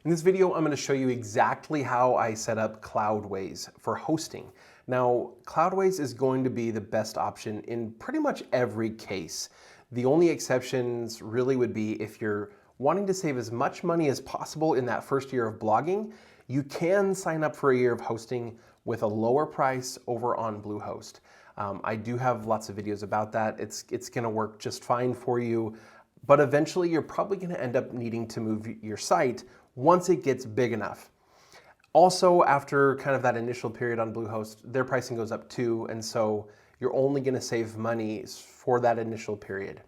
In this video, I'm going to show you exactly how I set up Cloudways for hosting. Now, Cloudways is going to be the best option in pretty much every case. The only exceptions really would be if you're wanting to save as much money as possible in that first year of blogging. You can sign up for a year of hosting with a lower price over on Bluehost. I do have lots of videos about that. It's going to work just fine for you, but eventually you're probably going to end up needing to move your site once it gets big enough. Also, after kind of that initial period on Bluehost, their pricing goes up too, and so you're only going to save money for that initial period.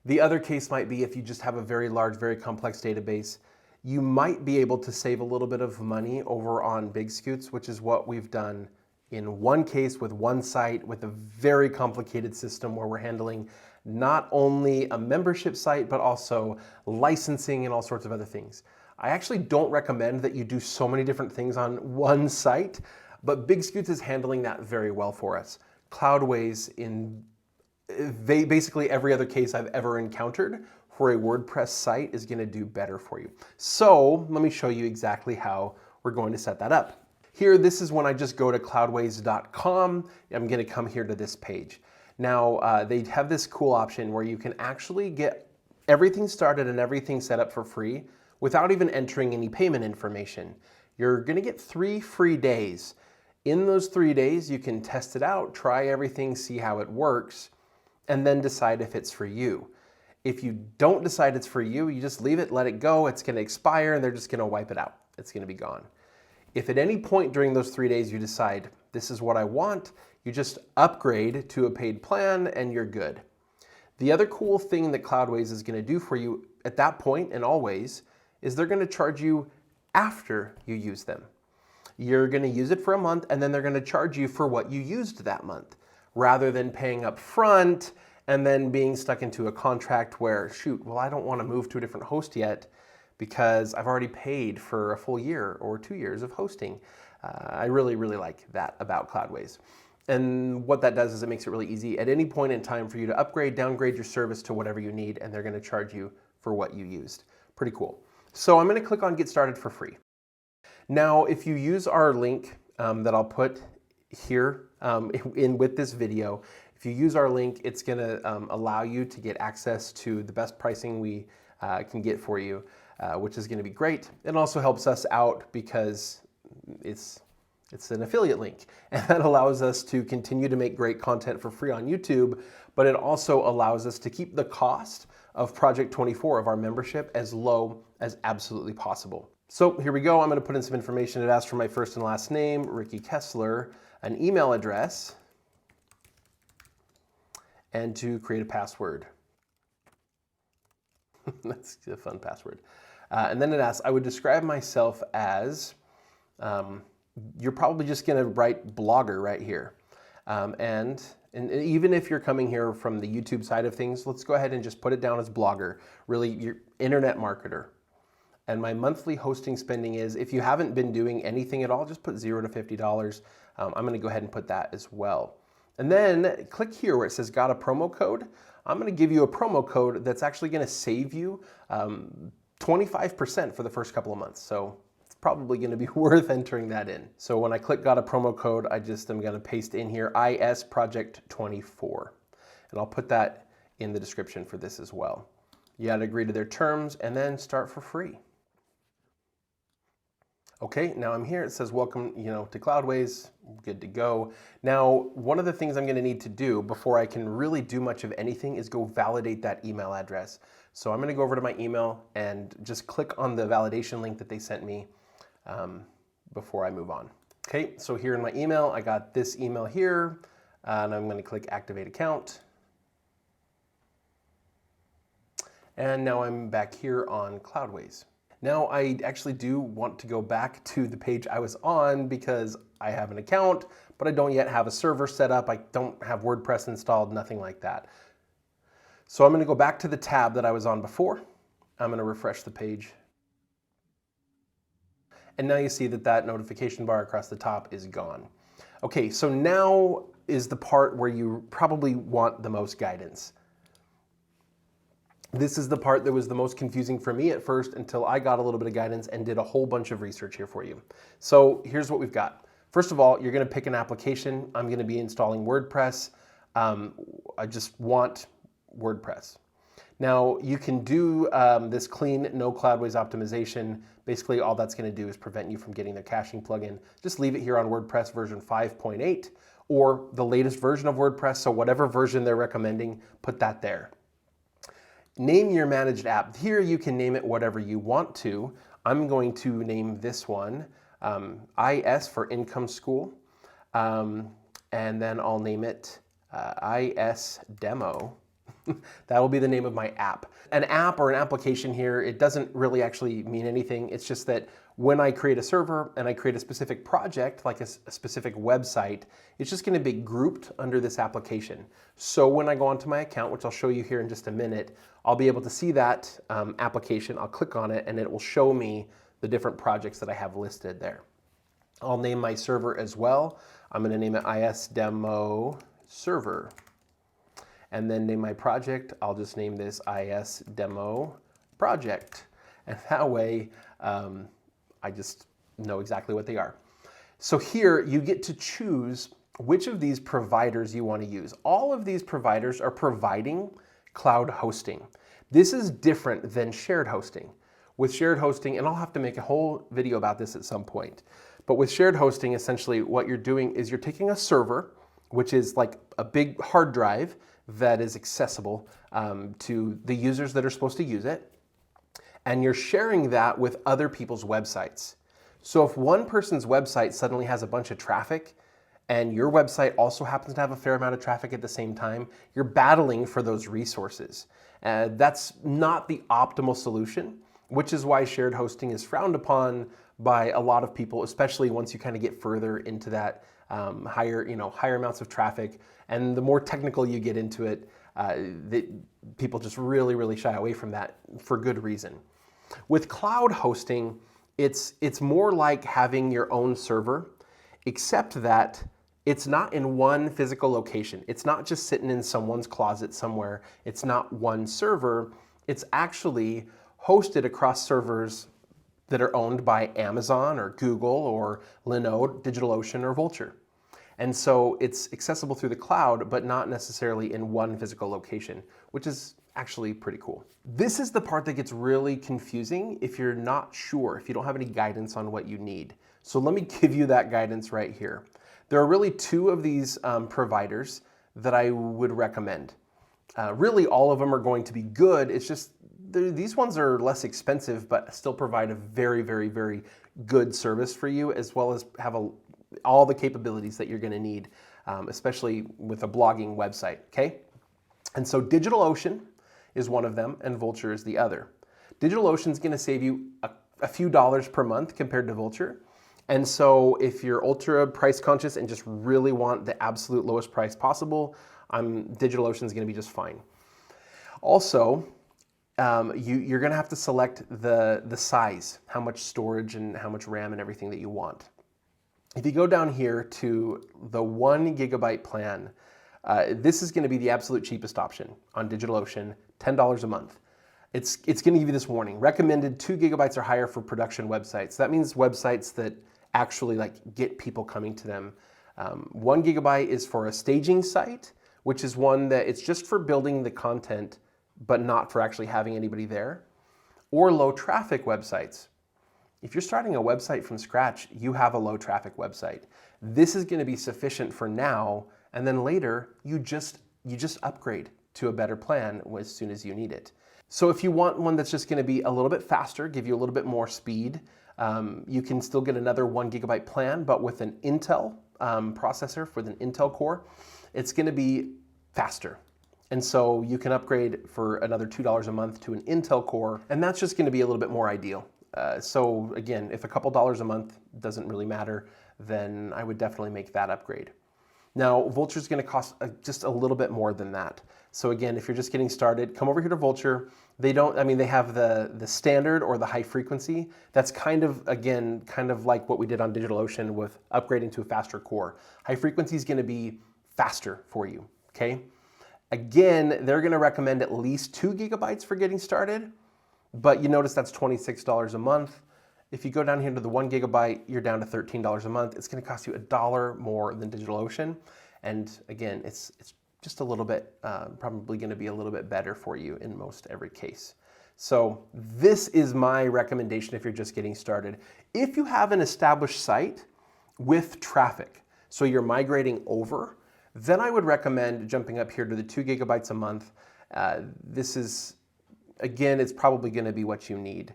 The other case might be if you just have a very large, very complex database, you might be able to save a little bit of money over on Big Scoots, which is what we've done in one case with one site with a very complicated system where we're handling not only a membership site, but also licensing and all sorts of other things. I actually don't recommend that you do so many different things on one site, but Big Scoots is handling that very well for us. Cloudways, in basically every other case I've ever encountered for a WordPress site, is going to do better for you. So let me show you exactly how we're going to set that up. Here, this is when I just go to cloudways.com. I'm going to come here to this page. Now, they have this cool option where you can actually get everything started and everything set up for free without even entering any payment information. You're going to get 3 free days. In those 3 days, you can test it out, try everything, see how it works, and then decide if it's for you. If you don't decide it's for you, you just leave it, let it go. It's going to expire, and they're just going to wipe it out. It's going to be gone. If at any point during those 3 days you decide, this is what I want, you just upgrade to a paid plan, and you're good. The other cool thing that Cloudways is going to do for you at that point, and always, is they're going to charge you after you use them. You're going to use it for a month, and then they're going to charge you for what you used that month, rather than paying up front and then being stuck into a contract where, shoot, well, I don't want to move to a different host yet because I've already paid for a full year or 2 years of hosting. I really, really like that about Cloudways. And what that does is it makes it really easy at any point in time for you to upgrade, downgrade your service to whatever you need, and they're going to charge you for what you used. Pretty cool. So I'm going to click on Get Started for free. Now, if you use our link that I'll put here with this video, if you use our link, it's going to allow you to get access to the best pricing we can get for you, which is going to be great. It also helps us out because it's an affiliate link, and that allows us to continue to make great content for free on YouTube, but it also allows us to keep the cost of Project 24 of our membership as low as absolutely possible. So here we go. I'm going to put in some information. It asks for my first and last name, Ricky Kessler, an email address, and to create a password. That's a fun password. And then it asks, I would describe myself as, you're probably just going to write blogger right here. And even if you're coming here from the YouTube side of things, let's go ahead and just put it down as blogger, really your internet marketer. And my monthly hosting spending is, if you haven't been doing anything at all, just put $0 to $50. I'm going to go ahead and put that as well. And then click here where it says got a promo code. I'm going to give you a promo code that's actually going to save you 25% for the first couple of months. So it's probably going to be worth entering that in. So when I click got a promo code, I just am going to paste in here IS Project 24. And I'll put that in the description for this as well. You got to agree to their terms and then start for free. Okay, now I'm here. It says welcome, to Cloudways. Good to go. Now, one of the things I'm going to need to do before I can really do much of anything is go validate that email address. So I'm going to go over to my email and just click on the validation link that they sent me before I move on. Okay, so here in my email, I got this email here, and I'm going to click Activate Account. And now I'm back here on Cloudways. Now I actually do want to go back to the page I was on because I have an account, but I don't yet have a server set up. I don't have WordPress installed, nothing like that. So I'm going to go back to the tab that I was on before. I'm going to refresh the page. And now you see that that notification bar across the top is gone. Okay, so now is the part where you probably want the most guidance. This is the part that was the most confusing for me at first until I got a little bit of guidance and did a whole bunch of research here for you. So here's what we've got. First of all, you're going to pick an application. I'm going to be installing WordPress. I just want WordPress. Now you can do this clean, no Cloudways optimization. Basically all that's going to do is prevent you from getting their caching plugin. Just leave it here on WordPress version 5.8 or the latest version of WordPress. So whatever version they're recommending, put that there. Name your managed app. Here you can name it whatever you want to. I'm going to name this one IS for Income School. And then I'll name it IS Demo. That will be the name of my app. An app or an application here, it doesn't really actually mean anything. It's just that when I create a server and I create a specific project, like a specific website, it's just going to be grouped under this application. So when I go onto my account, which I'll show you here in just a minute, I'll be able to see that application. I'll click on it and it will show me the different projects that I have listed there. I'll name my server as well. I'm going to name it IS Demo Server. And then name my project. I'll just name this IS Demo Project. And that way, I just know exactly what they are. So here you get to choose which of these providers you want to use. All of these providers are providing cloud hosting. This is different than shared hosting. With shared hosting, and I'll have to make a whole video about this at some point, but with shared hosting, essentially what you're doing is you're taking a server, which is like a big hard drive that is accessible to the users that are supposed to use it, and you're sharing that with other people's websites. So if one person's website suddenly has a bunch of traffic, and your website also happens to have a fair amount of traffic at the same time, you're battling for those resources. That's not the optimal solution, which is why shared hosting is frowned upon by a lot of people, especially once you kind of get further into that higher amounts of traffic. And the more technical you get into it, people just really shy away from that for good reason. With cloud hosting, it's more like having your own server, except that it's not in one physical location. It's not just sitting in someone's closet somewhere. It's not one server. It's actually hosted across servers that are owned by Amazon or Google or Linode, DigitalOcean, or Vulture. And so it's accessible through the cloud, but not necessarily in one physical location, which is actually pretty cool. This is the part that gets really confusing if you're not sure, if you don't have any guidance on what you need. So let me give you that guidance right here. There are really two of these providers that I would recommend. Really, all of them are going to be good. It's just these ones are less expensive, but still provide a very good service for you, as well as have all the capabilities that you're going to need, especially with a blogging website, okay? And so DigitalOcean is one of them, and Vulture is the other. DigitalOcean is going to save you a few dollars per month compared to Vulture. And so if you're ultra price conscious and just really want the absolute lowest price possible, DigitalOcean is going to be just fine. Also, you're going to have to select the size, how much storage and how much RAM and everything that you want. If you go down here to the 1 GB plan, this is going to be the absolute cheapest option on DigitalOcean, $10 a month. It's going to give you this warning. Recommended 2 GB or higher for production websites. That means websites that actually get people coming to them. 1 GB is for a staging site, which is one that it's just for building the content, but not for actually having anybody there. Or low traffic websites. If you're starting a website from scratch, you have a low traffic website. This is going to be sufficient for now, and then later you just upgrade to a better plan as soon as you need it. So if you want one that's just going to be a little bit faster, give you a little bit more speed, you can still get another 1 GB plan, but with an Intel processor, with an Intel core, it's going to be faster. And so you can upgrade for another $2 a month to an Intel core, and that's just going to be a little bit more ideal. So again, if a couple dollars a month doesn't really matter, then I would definitely make that upgrade. Now, Vulture is going to cost just a little bit more than that. So again, if you're just getting started, come over here to Vulture. They have the standard or the high frequency. That's kind of like what we did on DigitalOcean with upgrading to a faster core. High frequency is going to be faster for you, okay? Again, they're going to recommend at least 2 gigabytes for getting started, but you notice that's $26 a month. If you go down here to the 1 gigabyte, you're down to $13 a month. It's going to cost you $1 more than DigitalOcean. And again, it's just a little bit, probably going to be a little bit better for you in most every case. So this is my recommendation if you're just getting started. If you have an established site with traffic, so you're migrating over, then I would recommend jumping up here to the 2 gigabytes a month. This is, again, it's probably going to be what you need.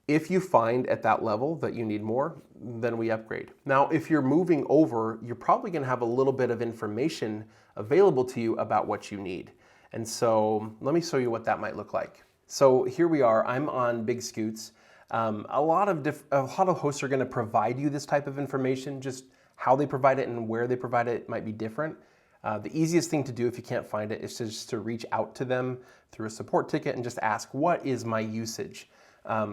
If you find at that level that you need more, then we upgrade. Now, if you're moving over, you're probably going to have a little bit of information available to you about what you need. And so let me show you what that might look like. So here we are. I'm on Big Scoots. A lot of hosts are going to provide you this type of information. Just how they provide it and where they provide it might be different. The easiest thing to do if you can't find it is just to reach out to them through a support ticket and just ask, what is my usage?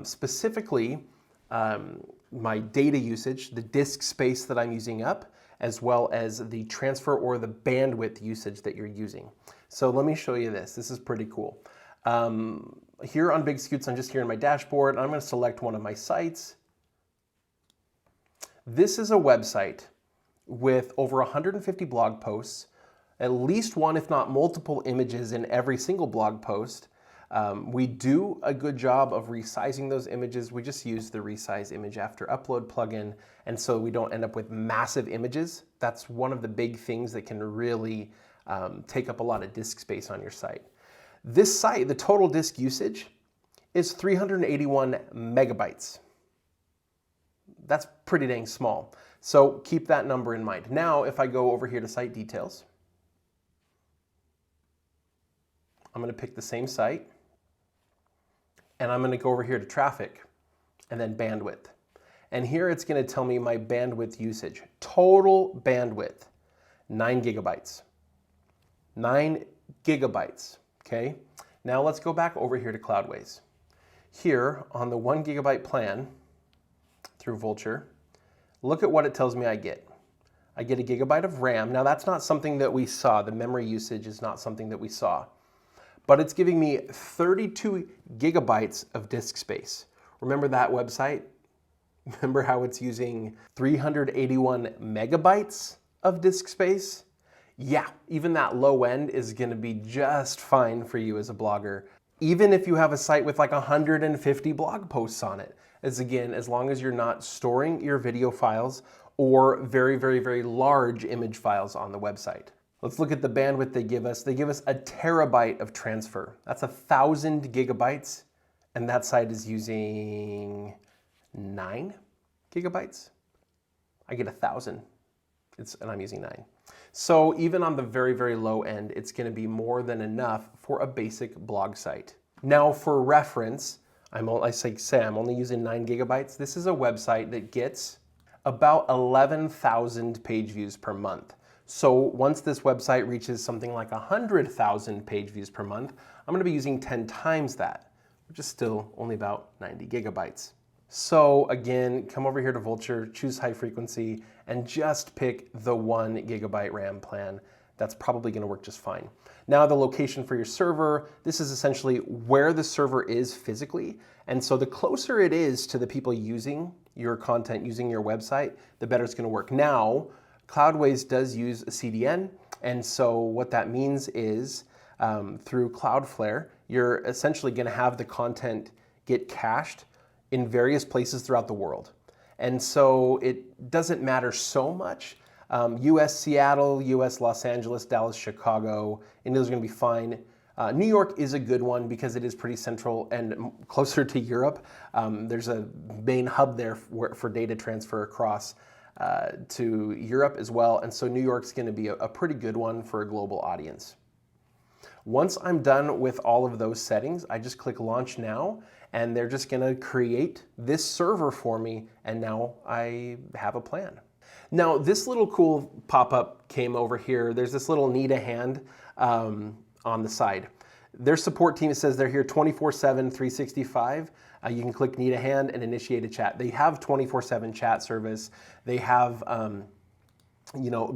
Specifically, my data usage, the disk space that I'm using up, as well as the transfer or the bandwidth usage that you're using. So let me show you this. This is pretty cool. Here on Big Scoots, I'm just here in my dashboard. I'm going to select one of my sites. This is a website with over 150 blog posts, at least one, if not multiple images in every single blog post. We do a good job of resizing those images. We just use the Resize Image After Upload plugin, and so we don't end up with massive images. That's one of the big things that can really take up a lot of disk space on your site. This site, the total disk usage is 381 megabytes. That's pretty dang small. So keep that number in mind. Now, if I go over here to site details, I'm going to pick the same site, and I'm going to go over here to traffic and then bandwidth. And here it's going to tell me my bandwidth usage. Total bandwidth, 9 gigabytes. 9 gigabytes, okay? Now let's go back over here to Cloudways. Here on the 1 gigabyte plan through Vulture, look at what it tells me I get. I get 1 gigabyte of RAM. Now that's not something that we saw. The memory usage is not something that we saw. But it's giving me 32 gigabytes of disk space. Remember that website? Remember how it's using 381 megabytes of disk space? Yeah, even that low end is going to be just fine for you as a blogger. Even if you have a site with like 150 blog posts on it. As long as you're not storing your video files or very, very, very large image files on the website. Let's look at the bandwidth they give us. They give us 1 terabyte of transfer. That's 1,000 gigabytes, and that site is using 9 gigabytes. I get 1,000, and I'm using 9. So even on the very, very low end, it's going to be more than enough for a basic blog site. Now, for reference, I'm only using 9 gigabytes. This is a website that gets about 11,000 page views per month. So once this website reaches something like 100,000 page views per month, I'm going to be using 10 times that, which is still only about 90 gigabytes. So again, come over here to Vulture, choose high frequency, and just pick the 1 gigabyte RAM plan. That's probably going to work just fine. Now the location for your server, this is essentially where the server is physically. And so the closer it is to the people using your content, using your website, the better it's going to work. Now, Cloudways does use a CDN, and so what that means is through Cloudflare, you're essentially going to have the content get cached in various places throughout the world. And so it doesn't matter so much. US Seattle, US Los Angeles, Dallas, Chicago, and those are going to be fine. New York is a good one because it is pretty central and closer to Europe. There's a main hub there for data transfer across to Europe as well, and so New York's going to be a pretty good one for a global audience. Once I'm done with all of those settings, I just click Launch Now, and they're just going to create this server for me, and now I have a plan. Now, this little cool pop-up came over here. There's this little need a hand on the side. Their support team says they're here 24/7, 365. You can click Need a Hand and initiate a chat. They have 24/7 chat service. They have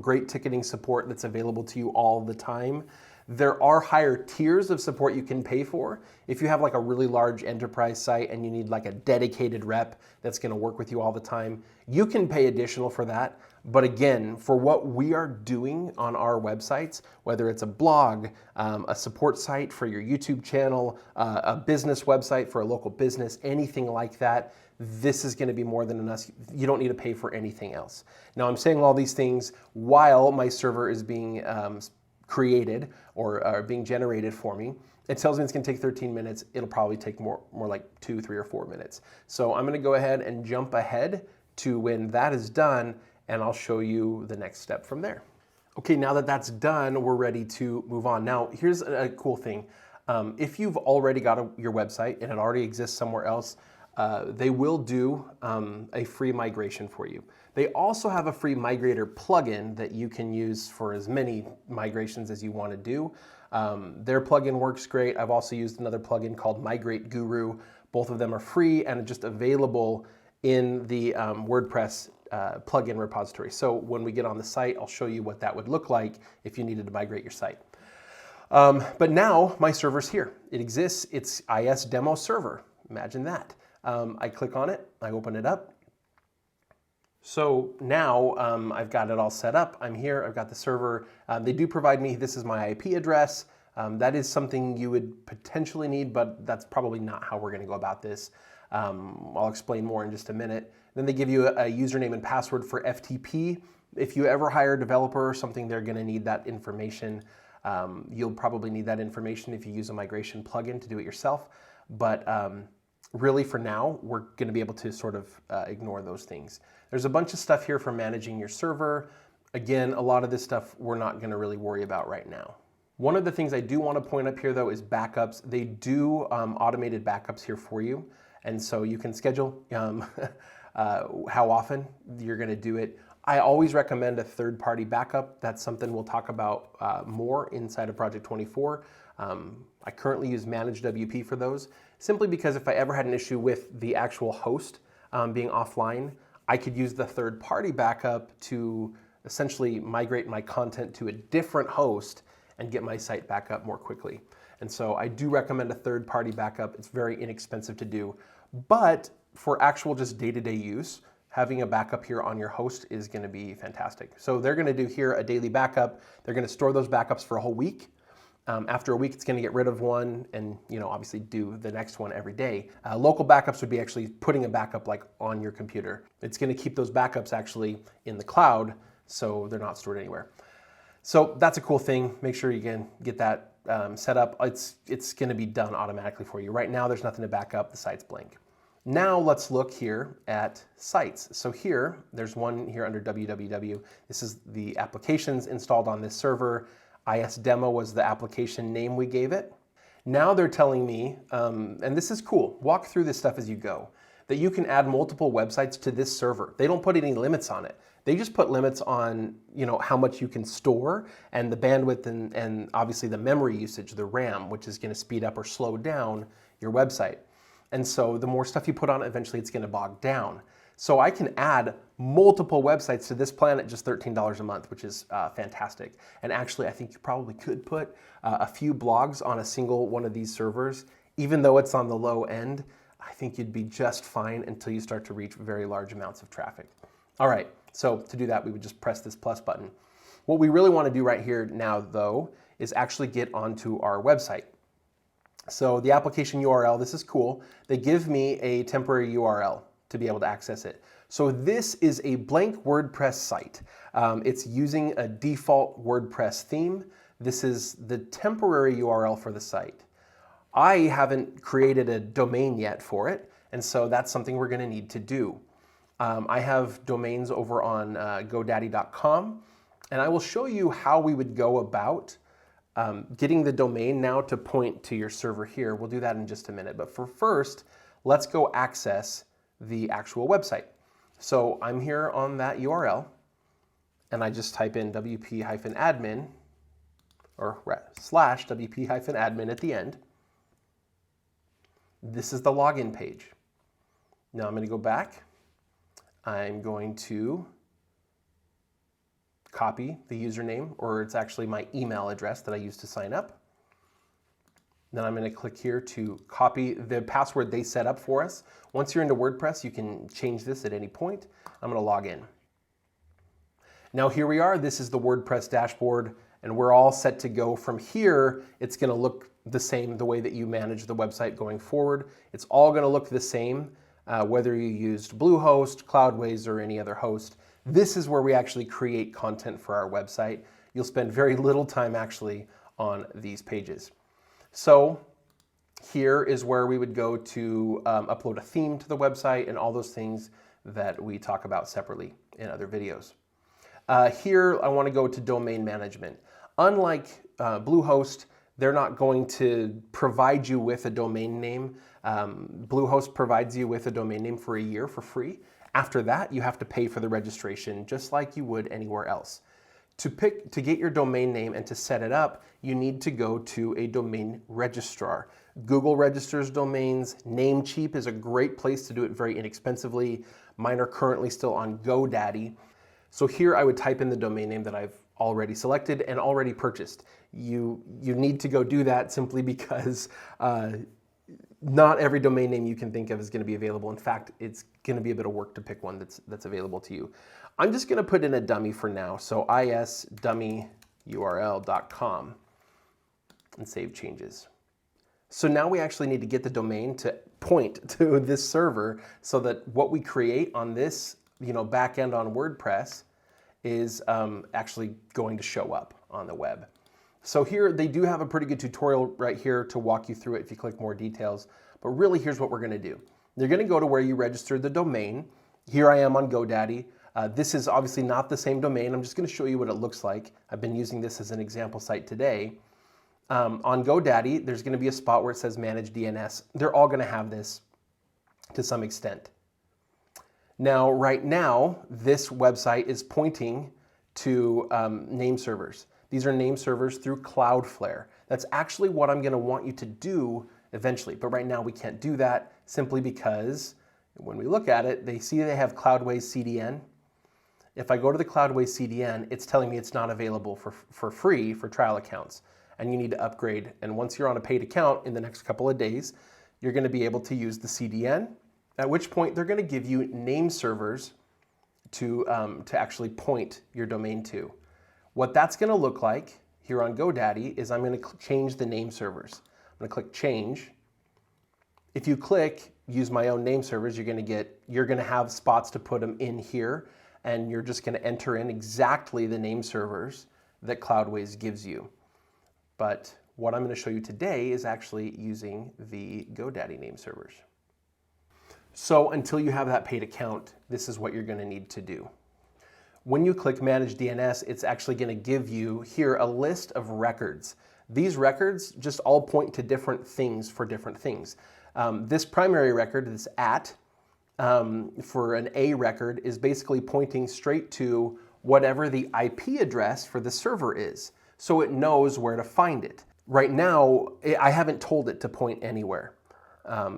great ticketing support that's available to you all the time. There are higher tiers of support you can pay for. If you have like a really large enterprise site and you need like a dedicated rep that's going to work with you all the time, you can pay additional for that. But again, for what we are doing on our websites, whether it's a blog, a support site for your YouTube channel, a business website for a local business, anything like that, this is going to be more than enough. You don't need to pay for anything else. Now, I'm saying all these things while my server is being created or being generated for me. It tells me it's going to take 13 minutes. It'll probably take more like 2, 3, or 4 minutes. So I'm going to go ahead and jump ahead to when that is done, and I'll show you the next step from there. Okay, now that that's done, we're ready to move on. Now, here's a cool thing. If you've already got your website and it already exists somewhere else, they will do a free migration for you. They also have a free migrator plugin that you can use for as many migrations as you want to do. Their plugin works great. I've also used another plugin called Migrate Guru. Both of them are free and just available in the WordPress plugin repository. So when we get on the site, I'll show you what that would look like if you needed to migrate your site. But now my server's here. It exists. It's IS Demo Server. Imagine that. I click on it. I open it up. So now I've got it all set up. I'm here. I've got the server. They do provide me, this is my IP address. That is something you would potentially need, but that's probably not how we're going to go about this. I'll explain more in just a minute. Then they give you a username and password for FTP. If you ever hire a developer or something, they're going to need that information. You'll probably need that information if you use a migration plugin to do it yourself. But really for now, we're going to be able to sort of ignore those things. There's a bunch of stuff here for managing your server. Again, a lot of this stuff we're not going to really worry about right now. One of the things I do want to point up here though is backups. They do automated backups here for you. And so you can schedule how often you're going to do it. I always recommend a third-party backup. That's something we'll talk about more inside of Project 24. I currently use Managed WP for those, simply because if I ever had an issue with the actual host being offline, I could use the third-party backup to essentially migrate my content to a different host and get my site back up more quickly. And so I do recommend a third-party backup. It's very inexpensive to do, but for actual just day-to-day use, having a backup here on your host is going to be fantastic. So they're going to do here a daily backup. They're going to store those backups for a whole week. After a week, it's going to get rid of one and, obviously do the next one every day. Local backups would be actually putting a backup like on your computer. It's going to keep those backups actually in the cloud, so they're not stored anywhere. So that's a cool thing. Make sure you can get that set up. It's going to be done automatically for you. Right now, there's nothing to back up. The site's blank. Now let's look here at sites. So here, there's one here under www. This is the applications installed on this server. IS Demo was the application name we gave it. Now they're telling me, and this is cool, walk through this stuff as you go, that you can add multiple websites to this server. They don't put any limits on it. They just put limits on how much you can store and the bandwidth and obviously the memory usage, the RAM, which is going to speed up or slow down your website. And so the more stuff you put on it, eventually it's going to bog down. So I can add multiple websites to this plan at just $13 a month, which is fantastic. And actually, I think you probably could put a few blogs on a single one of these servers. Even though it's on the low end, I think you'd be just fine until you start to reach very large amounts of traffic. All right, so to do that, we would just press this plus button. What we really want to do right here now, though, is actually get onto our website. So the application URL, this is cool. They give me a temporary URL to be able to access it. So this is a blank WordPress site. It's using a default WordPress theme. This is the temporary URL for the site. I haven't created a domain yet for it, and so that's something we're going to need to do. I have domains over on Godaddy.com, and I will show you how we would go about getting the domain now to point to your server here. We'll do that in just a minute. But for first, let's go access the actual website. So I'm here on that URL, and I just type in wp-admin or /wp-admin at the end. This is the login page. Now I'm going to go back. I'm going to copy the username, or it's actually my email address that I used to sign up. Then I'm going to click here to copy the password they set up for us. Once you're into WordPress, you can change this at any point. I'm going to log in. Now here we are. This is the WordPress dashboard, and we're all set to go. From here, it's going to look the same the way that you manage the website going forward. It's all going to look the same, whether you used Bluehost, Cloudways, or any other host. This is where we actually create content for our website. You'll spend very little time actually on these pages. So here is where we would go to upload a theme to the website and all those things that we talk about separately in other videos. Here I want to go to domain management. Unlike Bluehost, they're not going to provide you with a domain name. Bluehost provides you with a domain name for a year for free. After that, you have to pay for the registration just like you would anywhere else. To get your domain name and to set it up, you need to go to a domain registrar. Google registers domains. Namecheap is a great place to do it very inexpensively. Mine are currently still on Godaddy. So here I would type in the domain name that I've already selected and already purchased. You need to go do that simply because not every domain name you can think of is going to be available. In fact, it's going to be a bit of work to pick one that's available to you. I'm just going to put in a dummy for now. So isdummyurl.com and save changes. So now we actually need to get the domain to point to this server so that what we create on this back end on WordPress is actually going to show up on the web. So here they do have a pretty good tutorial right here to walk you through it if you click more details. But really, here's what we're going to do. You're going to go to where you registered the domain. Here I am on GoDaddy. This is obviously not the same domain. I'm just going to show you what it looks like. I've been using this as an example site today. On GoDaddy, there's going to be a spot where it says Manage DNS. They're all going to have this to some extent. Now, right now, this website is pointing to name servers. These are name servers through Cloudflare. That's actually what I'm going to want you to do eventually. But right now we can't do that simply because when we look at it, they have Cloudways CDN. If I go to the Cloudways CDN, it's telling me it's not available for free for trial accounts. And you need to upgrade. And once you're on a paid account in the next couple of days, you're going to be able to use the CDN, at which point they're going to give you name servers to actually point your domain to. What that's going to look like here on GoDaddy is I'm going to change the name servers. I'm going to click change. If you click use my own name servers, you're going to have spots to put them in here, and you're just going to enter in exactly the name servers that Cloudways gives you. But what I'm going to show you today is actually using the GoDaddy name servers. So until you have that paid account, this is what you're going to need to do. When you click Manage DNS, it's actually going to give you here a list of records. These records just all point to different things for different things. This primary record, this for an A record, is basically pointing straight to whatever the IP address for the server is, so it knows where to find it. Right now, I haven't told it to point anywhere.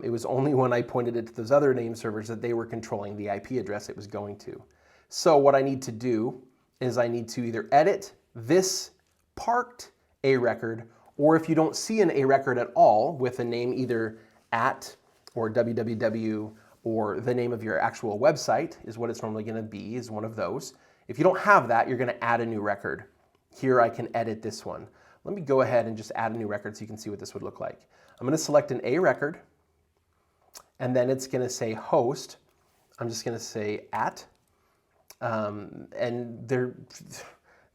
It was only when I pointed it to those other name servers that they were controlling the IP address it was going to. So what I need to do is I need to either edit this parked A record, or if you don't see an A record at all with a name either @ or www or the name of your actual website is what it's normally going to be, is one of those. If you don't have that, you're going to add a new record. Here I can edit this one. Let me go ahead and just add a new record so you can see what this would look like. I'm going to select an A record, and then it's going to say host. I'm just going to say @ and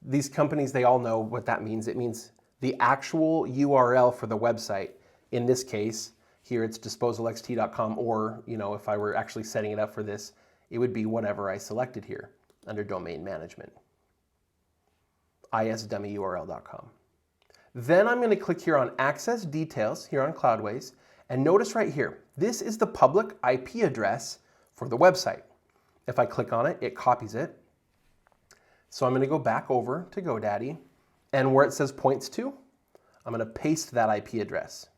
these companies, they all know what that means. It means the actual URL for the website. In this case, here it's disposalxt.com, or if I were actually setting it up for this, it would be whatever I selected here under domain management, isdummyurl.com. Then I'm going to click here on access details here on Cloudways, and notice right here, this is the public IP address for the website. If I click on it, it copies it. So I'm going to go back over to GoDaddy, and where it says points to, I'm going to paste that IP address.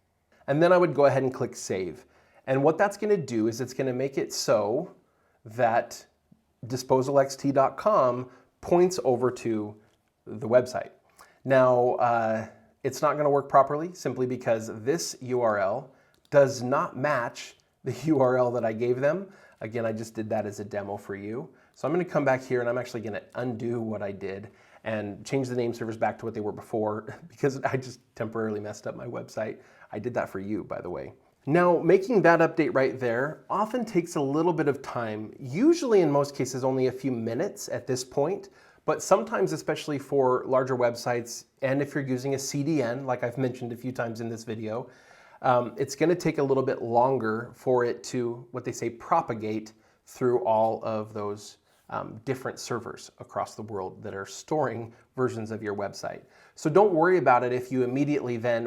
And then I would go ahead and click save. And what that's going to do is it's going to make it so that disposalxt.com points over to the website. Now, it's not going to work properly simply because this URL does not match the URL that I gave them. Again, I just did that as a demo for you. So I'm going to come back here and I'm actually going to undo what I did and change the name servers back to what they were before because I just temporarily messed up my website. I did that for you, by the way. Now, making that update right there often takes a little bit of time, usually in most cases only a few minutes at this point, but sometimes, especially for larger websites, and if you're using a CDN, like I've mentioned a few times in this video, it's going to take a little bit longer for it to, what they say, propagate through all of those different servers across the world that are storing versions of your website. So don't worry about it if you immediately then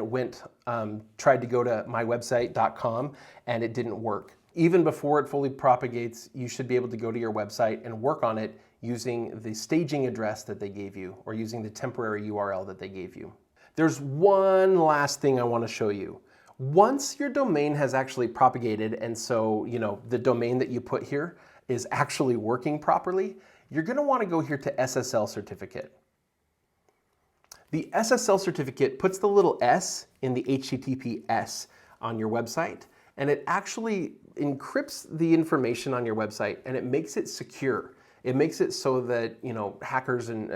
tried to go to mywebsite.com and it didn't work. Even before it fully propagates, you should be able to go to your website and work on it using the staging address that they gave you or using the temporary URL that they gave you. There's one last thing I want to show you. Once your domain has actually propagated, and so the domain that you put here is actually working properly, you're going to want to go here to Ssl Certificate. The Ssl Certificate puts the little S in the HTTPS on your website, and it actually encrypts the information on your website and it makes it secure. It makes it so that hackers and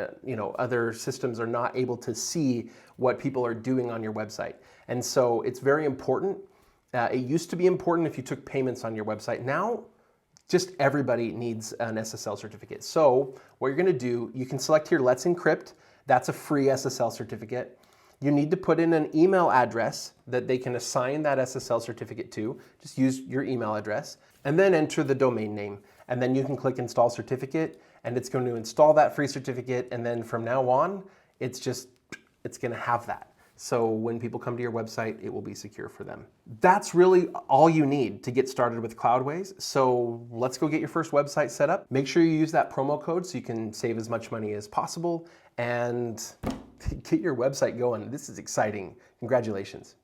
other systems are not able to see what people are doing on your website. And so it's very important. It used to be important if you took payments on your website. Now, just everybody needs an Ssl certificate. So what you're going to do, you can select here, Let's Encrypt. That's a free Ssl certificate. You need to put in an email address that they can assign that Ssl certificate to. Just use your email address and then enter the domain name. And then you can click Install Certificate and it's going to install that free certificate. And then from now on, it's going to have that. So when people come to your website, it will be secure for them. That's really all you need to get started with Cloudways. So let's go get your first website set up. Make sure you use that promo code so you can save as much money as possible and get your website going. This is exciting. Congratulations.